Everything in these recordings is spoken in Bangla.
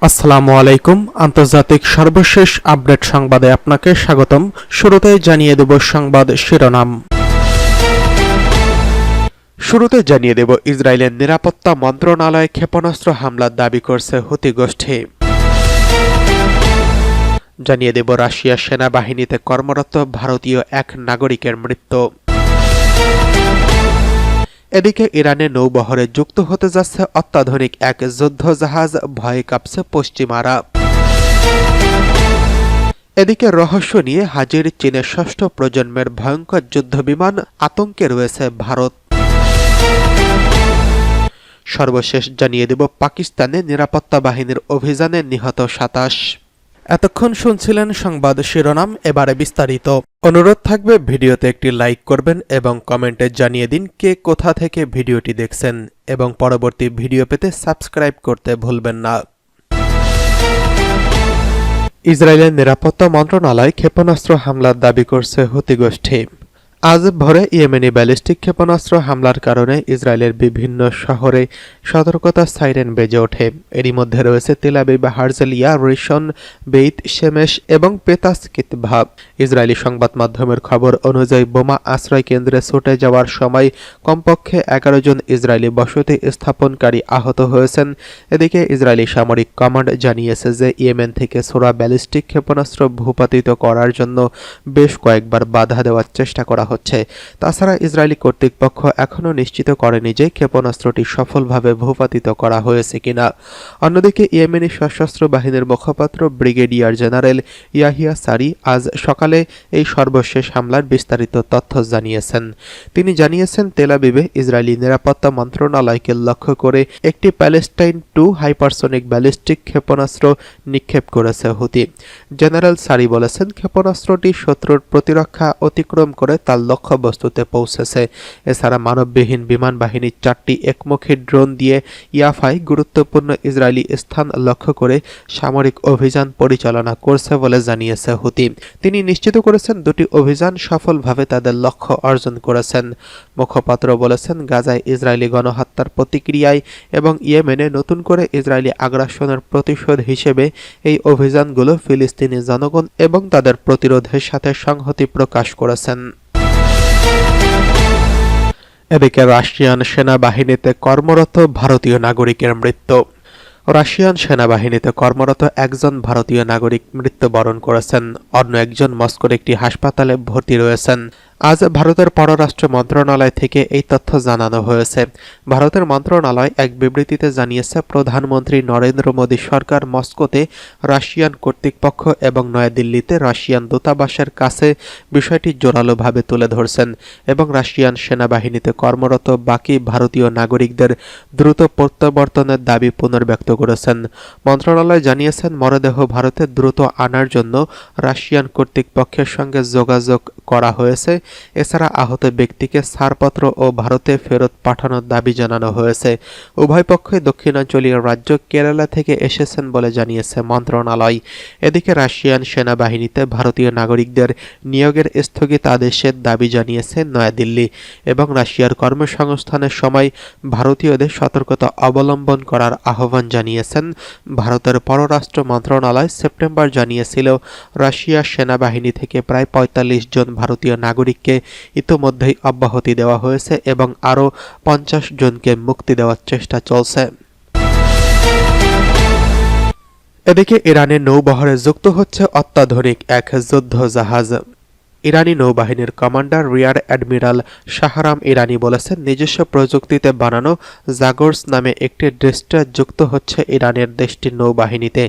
আসসালামু আলাইকুম। আন্তর্জাতিক সর্বশেষ আপডেট সংবাদে আপনাকে স্বাগতম। শুরুতে জানিয়ে দেব সংবাদ শিরোনাম। ইসরায়েলের নিরাপত্তা মন্ত্রণালয় ক্ষেপণাস্ত্র হামলার দাবি করছে হুতি গোষ্ঠী। জানিয়ে দেব রাশিয়া সেনাবাহিনীতে কর্মরত ভারতীয় এক নাগরিকের মৃত্যু। এদিকে ইরানে নৌবহরে যুক্ত হতে যাচ্ছে অত্যাধুনিক এক যুদ্ধজাহাজ, ভয়ে কাঁপছে পশ্চিমারা। এদিকে রহস্য নিয়ে হাজির চীনের ষষ্ঠ প্রজন্মের ভয়ঙ্কর যুদ্ধবিমান, আতঙ্কে রয়েছে ভারত। সর্বশেষ জানিয়ে দেব পাকিস্তানে নিরাপত্তা বাহিনীর অভিযানে নিহত ২৭। এতক্ষণ শুনছিলেন সংবাদ শিরোনাম, এবারে বিস্তারিত। অনুরোধ থাকবে ভিডিওতে একটি লাইক করবেন এবং কমেন্টে জানিয়ে দিন কে কোথা থেকে ভিডিওটি দেখছেন, এবং পরবর্তী ভিডিও পেতে সাবস্ক্রাইব করতে ভুলবেন না। ইসরায়েলের নিরাপত্তা মন্ত্রণালয় ক্ষেপণাস্ত্র হামলার দাবি করছে হুতি গোষ্ঠী। আজ ভোরে ইয়েমেনি ব্যালিস্টিক ক্ষেপণাস্ত্র হামলার কারণে ইসরায়েলের বিভিন্ন শহরে সতর্কতা সাইরেন বেজে ওঠে। এরই মধ্যে রয়েছে তেল আবিব, হারজেলিয়া, রিশন, বেইত শেমেশ এবং পেতাসকিতভাব। ইসরায়েলি সংবাদ মাধ্যমের খবর অনুযায়ী বোমা আশ্রয় কেন্দ্রে ছুটে যাওয়ার সময় কমপক্ষে ১১ জন ইসরায়েলি বসতি স্থাপনকারী আহত হয়েছেন। এদিকে ইসরায়েলি সামরিক কমান্ড জানিয়েছে যে ইয়েমেন থেকে ছোড়া ব্যালিস্টিক ক্ষেপণাস্ত্র ভূপাতিত করার জন্য বেশ কয়েকবার বাধা দেওয়ার চেষ্টা করা হচ্ছে। তাছাড়া ইসরায়েলি কর্তৃপক্ষ এখনও নিশ্চিত করেনি যে ক্ষেপণাস্ত্রটি সফলভাবে ভূপাতিত করা হয়েছে কিনা। অন্যদিকে ইয়েমেনি সশস্ত্র বাহিনীর মুখপাত্র ব্রিগেডিয়ার জেনারেল ইয়াহিয়া সারি আজ সকালে এই সর্বশেষ হামলার বিস্তারিত তথ্য জানিয়েছেন। তিনি জানিয়েছেন, তেল আবিবে ইসরায়েলি নিরাপত্তা মন্ত্রণালয়কে লক্ষ্য করে একটি প্যালেস্টাইন 2 হাইপারসনিক ব্যালিস্টিক ক্ষেপণাস্ত্র নিক্ষেপ করেছে হুতি। জেনারেল সারি বলেছেন, ক্ষেপণাস্ত্রটি শত্রুর প্রতিরক্ষা অতিক্রম করে তার লক্ষ্যবস্তুতে পৌঁছেছে। এছাড়া মানববিহীন বিমান বাহিনীর 4টি একমুখী ড্রোন দিয়ে ইয়াফায় গুরুত্বপূর্ণ ইসরায়েলি স্থান লক্ষ্য করে সামরিক অভিযান পরিচালনা করছে বলে জানিয়েছে হুতি। তিনি নিশ্চিত করেছেন 2টি অভিযান সফলভাবে তাদের লক্ষ্য অর্জন করেছেন। মুখপাত্র বলেছেন, গাজায় ইসরায়েলি গণহত্যার প্রতিক্রিয়ায় এবং ইয়েমেনে নতুন করে ইসরায়েলি আগ্রাসনের প্রতিশোধ হিসেবে এই অভিযানগুলো ফিলিস্তিনি জনগণ এবং তাদের প্রতিরোধের সাথে সংহতি প্রকাশ করেছেন। এদিকে রাশিয়ান সেনাবাহিনীতে কর্মরত ভারতীয় নাগরিকের মৃত্যু। রাশিয়ান সেনাবাহিনীতে কর্মরত একজন ভারতীয় নাগরিক মৃত্যুবরণ করেছেন। অন্য একজন মস্কোর একটি হাসপাতালে ভর্তি রয়েছেন। আজ ভারতের পররাষ্ট্র মন্ত্রণালয় থেকে এই তথ্য জানানো হয়েছে। ভারতের মন্ত্রণালয় এক বিবৃতিতে জানিয়েছে, প্রধানমন্ত্রী নরেন্দ্র মোদী সরকার মস্কোতে রাশিয়ান কর্তৃপক্ষ এবং নয়াদিল্লিতে রাশিয়ান দূতাবাসের কাছে বিষয়টি জোরালোভাবে তুলে ধরছেন এবং রাশিয়ান সেনাবাহিনীতে কর্মরত বাকি ভারতীয় নাগরিকদের দ্রুত প্রত্যাবর্তনের দাবি পুনর্ব্যক্ত করেছেন। মন্ত্রণালয় জানিয়েছেন, মরদেহ ভারতে দ্রুত আনার জন্য রাশিয়ান কর্তৃপক্ষের সঙ্গে যোগাযোগ করা হয়েছে। এছাড়া আহত ব্যক্তিকে ছাড়পত্র ও ভারতে ফেরত পাঠানোর দাবি জানানো হয়েছে। উভয় পক্ষই দক্ষিণাঞ্চলীয় রাজ্য কেরালা থেকে এসেছেন বলে জানিয়েছে মন্ত্রণালয়। এদিকে রাশিয়ান সেনাবাহিনীতে ভারতীয় নাগরিকদের নিয়োগের স্থগিতাদেশের দাবি জানিয়েছে নয়াদিল্লি এবং রাশিয়ার কর্মসংস্থানের সময় ভারতীয়দের সতর্কতা অবলম্বন করার আহ্বান জানিয়েছেন। ভারতের পররাষ্ট্র মন্ত্রণালয় সেপ্টেম্বর জানিয়েছিল, রাশিয়ার সেনাবাহিনী থেকে প্রায় ৪৫ জন ভারতীয় নাগরিককে ইতোমধ্যেই অব্যাহতি দেওয়া হয়েছে এবং আরও ৫০ জনকে মুক্তি দেওয়ার চেষ্টা চলছে। এদিকে ইরানের নৌবহরে যুক্ত হচ্ছে অত্যাধুনিক এক যুদ্ধজাহাজ। ইরানি নৌবাহিনীর কমান্ডার রিয়ার অ্যাডমিরাল শাহরাম ইরানি বলেছেন, নিজস্ব প্রযুক্তিতে বানানো জাগোর্স নামে একটি ডেস্ট্রার যুক্ত হচ্ছে ইরানের দেশটির নৌবাহিনীতে।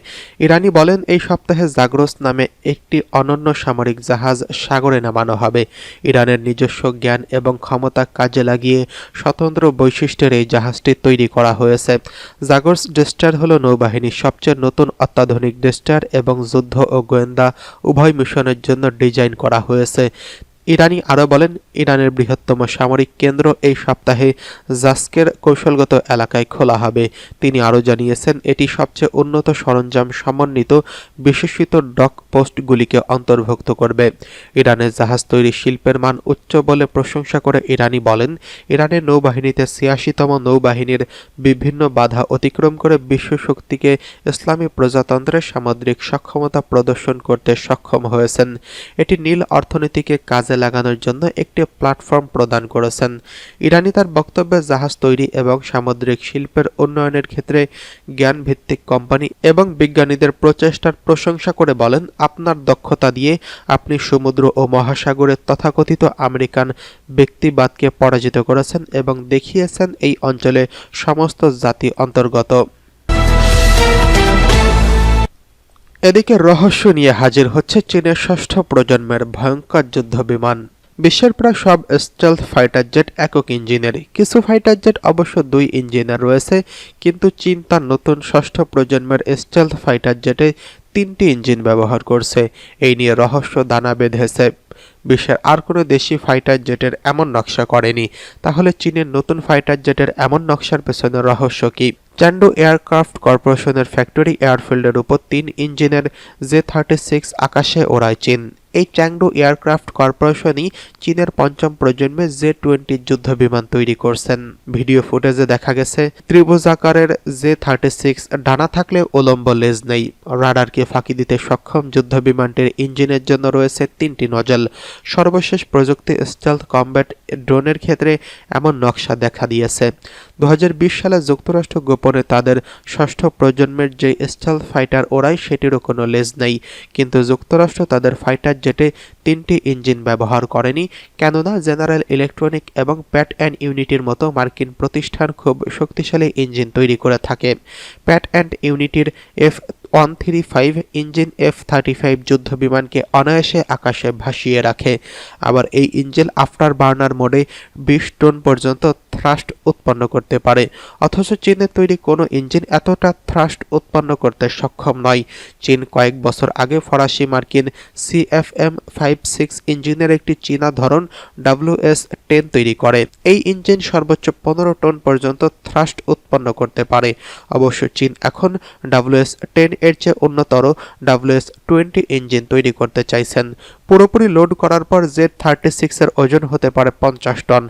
ইরানি বলেন, এই সপ্তাহে জাগোর্স নামে একটি অনন্য সামরিক জাহাজ সাগরে নামানো হবে। ইরানের নিজস্ব জ্ঞান এবং ক্ষমতা কাজে লাগিয়ে স্বতন্ত্র বৈশিষ্ট্যের এই জাহাজটি তৈরি করা হয়েছে। জাগোর্স ডেস্ট্রার হল নৌবাহিনীর সবচেয়ে নতুন অত্যাধুনিক ডেস্ট্রার এবং যুদ্ধ ও গোয়েন্দা উভয় মিশনের জন্য ডিজাইন করা হয়েছে। ইরানি আরও বলেন, ইরানের বৃহত্তম সামরিক কেন্দ্র এই সপ্তাহে জাস্কের কৌশলগত এলাকায় খোলা হবে। তিনি আরও জানিয়েছেন, এটি সবচেয়ে উন্নত সরঞ্জাম সমন্বিত বিশেষিত ডক পোস্টগুলিকে অন্তর্ভুক্ত করবে। ইরানের জাহাজ তৈরি শিল্পের মান উচ্চ বলে প্রশংসা করে ইরানি বলেন, ইরানের নৌবাহিনীতে ৮৬তম নৌবাহিনীর বিভিন্ন বাধা অতিক্রম করে বিশ্বশক্তিকে ইসলামী প্রজাতন্ত্রের সামুদ্রিক সক্ষমতা প্রদর্শন করতে সক্ষম হয়েছেন। এটি নীল অর্থনীতিকে কাজে লাগানোর জন্য একটি প্ল্যাটফর্ম প্রদান করেছেন। ইরানি তার বক্তব্যে জাহাজ তৈরি এবং সামুদ্রিক শিল্পের উন্নয়নের ক্ষেত্রে জ্ঞানভিত্তিক কোম্পানি এবং বিজ্ঞানীদের প্রচেষ্টার প্রশংসা করে বলেন, আপনার দক্ষতা দিয়ে আপনি সমুদ্র ও মহাসাগরের তথাকথিত আমেরিকান ব্যক্তিবাদকে পরাজিত করেছেন এবং দেখিয়েছেন এই অঞ্চলে সমস্ত জাতি অন্তর্গত। এদিকে রহস্য নিয়ে হাজির হচ্ছে চীনের ষষ্ঠ প্রজন্মের ভয়ঙ্কর যুদ্ধ বিমান। বিশ্বের প্রায় সব স্টেলথ ফাইটার জেট একক ইঞ্জিনের, কিছু ফাইটার জেট অবশ্য 2 ইঞ্জিনের রয়েছে, কিন্তু চীন তার নতুন ষষ্ঠ প্রজন্মের স্টেলথ ফাইটার জেটে 3টি ইঞ্জিন ব্যবহার করছে। এই নিয়ে রহস্য দানা বেঁধেছে। বিশ্বের আর কোনো দেশি ফাইটার জেটের এমন নকশা করেনি। তাহলে চীনের নতুন ফাইটার জেটের এমন নকশার পেছনে রহস্য কি? চ্যান্ডু এয়ারক্রাফট কর্পোরেশনের ফ্যাক্টরি এয়ারফিল্ডের উপর 3 ইঞ্জিনের জে-36 আকাশে ওড়ায় চীন। এই চ্যাংডু এয়ারক্রাফট কর্পোরেশনই চীনের পঞ্চম প্রজন্মের জে-20 যুদ্ধ বিমান তৈরি করছেন। ভিডিও ফুটেজে দেখা গেছে ত্রিভুজাকারের জে-36 ডানা থাকলে উলম্ব লেজ নেই। রাডারকে ফাঁকি দিতে সক্ষম যুদ্ধ বিমানটির ইঞ্জিনের জন্য রয়েছে 3টি নজল। সর্বশেষ প্রযুক্তি স্টেলথ কমব্যাট ড্রোনের ক্ষেত্রে এমন নকশা দেখা দিয়েছে। 2020 সালে যুক্তরাষ্ট্র গোপনে তাদের ষষ্ঠ প্রজন্মের যে স্টেলথ ফাইটার ওড়ায় সেটিরও কোনো লেজ নেই, কিন্তু যুক্তরাষ্ট্র তাদের ফাইটার জেটে 3টি ইঞ্জিন ব্যবহার করেনি, কেননা জেনারেল ইলেকট্রনিক এবং প্যাট অ্যান্ড ইউনিটির মতো মার্কিন প্রতিষ্ঠান খুব শক্তিশালী ইঞ্জিন তৈরি করে থাকে। প্যাট অ্যান্ড ইউনিটির F135 ইঞ্জিন F-35 যুদ্ধ বিমানকে অনায়াসে আকাশে ভাসিয়ে রাখে। আবার এই ইঞ্জিন আফটার বার্নার মোডে 20 টন পর্যন্ত থ্রাস্ট উৎপন্ন করতে পারে, অথচ চীনের তৈরি কোনো ইঞ্জিন এতটা থ্রাস্ট উৎপন্ন করতে সক্ষম নয়। চীন কয়েক বছর আগে ফরাসি মার্কিন CFM56 ইঞ্জিনের একটি চীনা ধরন WS-10 তৈরি করে। এই ইঞ্জিন সর্বোচ্চ 15 টন পর্যন্ত থ্রাস্ট উৎপন্ন করতে পারে। অবশ্য চীন এখন WS-10 এর চেয়ে উন্নতর WS-20 ইঞ্জিন তৈরি করতে চাইছেন। পুরোপুরি লোড করার পর জে-36 এর ওজন হতে পারে 50 টন।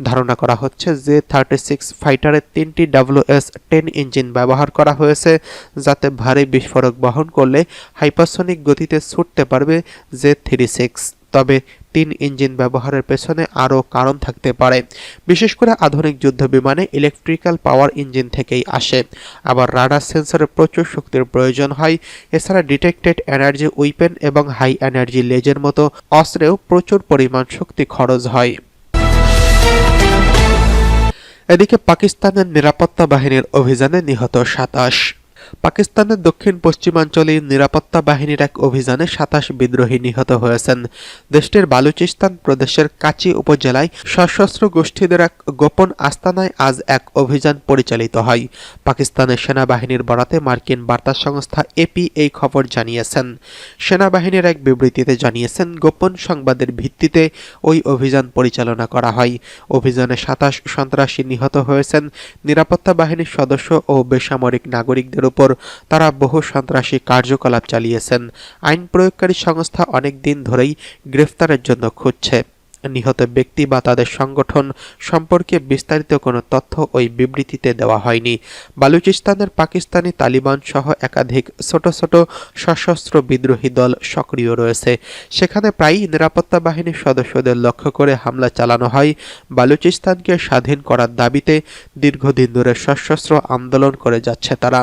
ধারণা করা হচ্ছে জে-36 ফাইটারে 3টি WS-10 ইঞ্জিন ব্যবহার করা হয়েছে, যাতে ভারী বিস্ফোরক বহন করলে হাইপারসনিক গতিতে ছুটতে পারবে জে-36। তবে 3 ইঞ্জিন ব্যবহারের পেছনে আরও কারণ থাকতে পারে। বিশেষ করে আধুনিক যুদ্ধ বিমানে ইলেকট্রিক্যাল পাওয়ার ইঞ্জিন থেকেই আসে। আবার রাডার সেন্সরে প্রচুর শক্তির প্রয়োজন হয়। এছাড়া ডিটেক্টেড এনার্জি উইপেন এবং হাই এনার্জি লেজের মতো অস্ত্রেও প্রচুর পরিমাণ শক্তি খরচ হয়। এদিকে পাকিস্তানের নিরাপত্তা বাহিনীর অভিযানে নিহত 27। পাকিস্তানের দক্ষিণ পশ্চিমাঞ্চলে নিরাপত্তা বাহিনীর এক অভিযানে 27 বিদ্রোহী নিহত হয়েছেন। দেশটির বালুচিস্তান প্রদেশের কাচি উপজেলায় সশস্ত্র গোষ্ঠীদের এক গোপন আস্তানায় আজ এক অভিযান পরিচালিত হয়। পাকিস্তানের সেনাবাহিনীর বরাতে মার্কিন বার্তা সংস্থা AP এই খবর জানিয়েছেন। সেনাবাহিনীর এক বিবৃতিতে জানিয়েছেন, গোপন সংবাদের ভিত্তিতে ওই অভিযান পরিচালনা করা হয়। অভিযানে 27 সন্ত্রাসী নিহত হয়েছেন। নিরাপত্তা বাহিনীর সদস্য ও বেসামরিক নাগরিকদের উপর তারা বহু সন্ত্রাসী কার্যকলাপ চালিয়েছেন। আইন প্রয়োগকারী সংস্থা অনেক দিন ধরেই গ্রেফতারের জন্য খুঁজছে। নিহত ব্যক্তি বা তাদের সংগঠন সম্পর্কে বিস্তারিত কোনো তথ্য ওই বিবৃতিতে দেওয়া হয়নি। বালুচিস্তানের পাকিস্তানি তালিবান সহ একাধিক ছোট ছোট সশস্ত্র বিদ্রোহী দল সক্রিয় রয়েছে। সেখানে প্রায়ই নিরাপত্তা বাহিনীর সদস্যদের লক্ষ্য করে হামলা চালানো হয়। বালুচিস্তানকে স্বাধীন করার দাবিতে দীর্ঘদিন ধরে সশস্ত্র আন্দোলন করে যাচ্ছে তারা।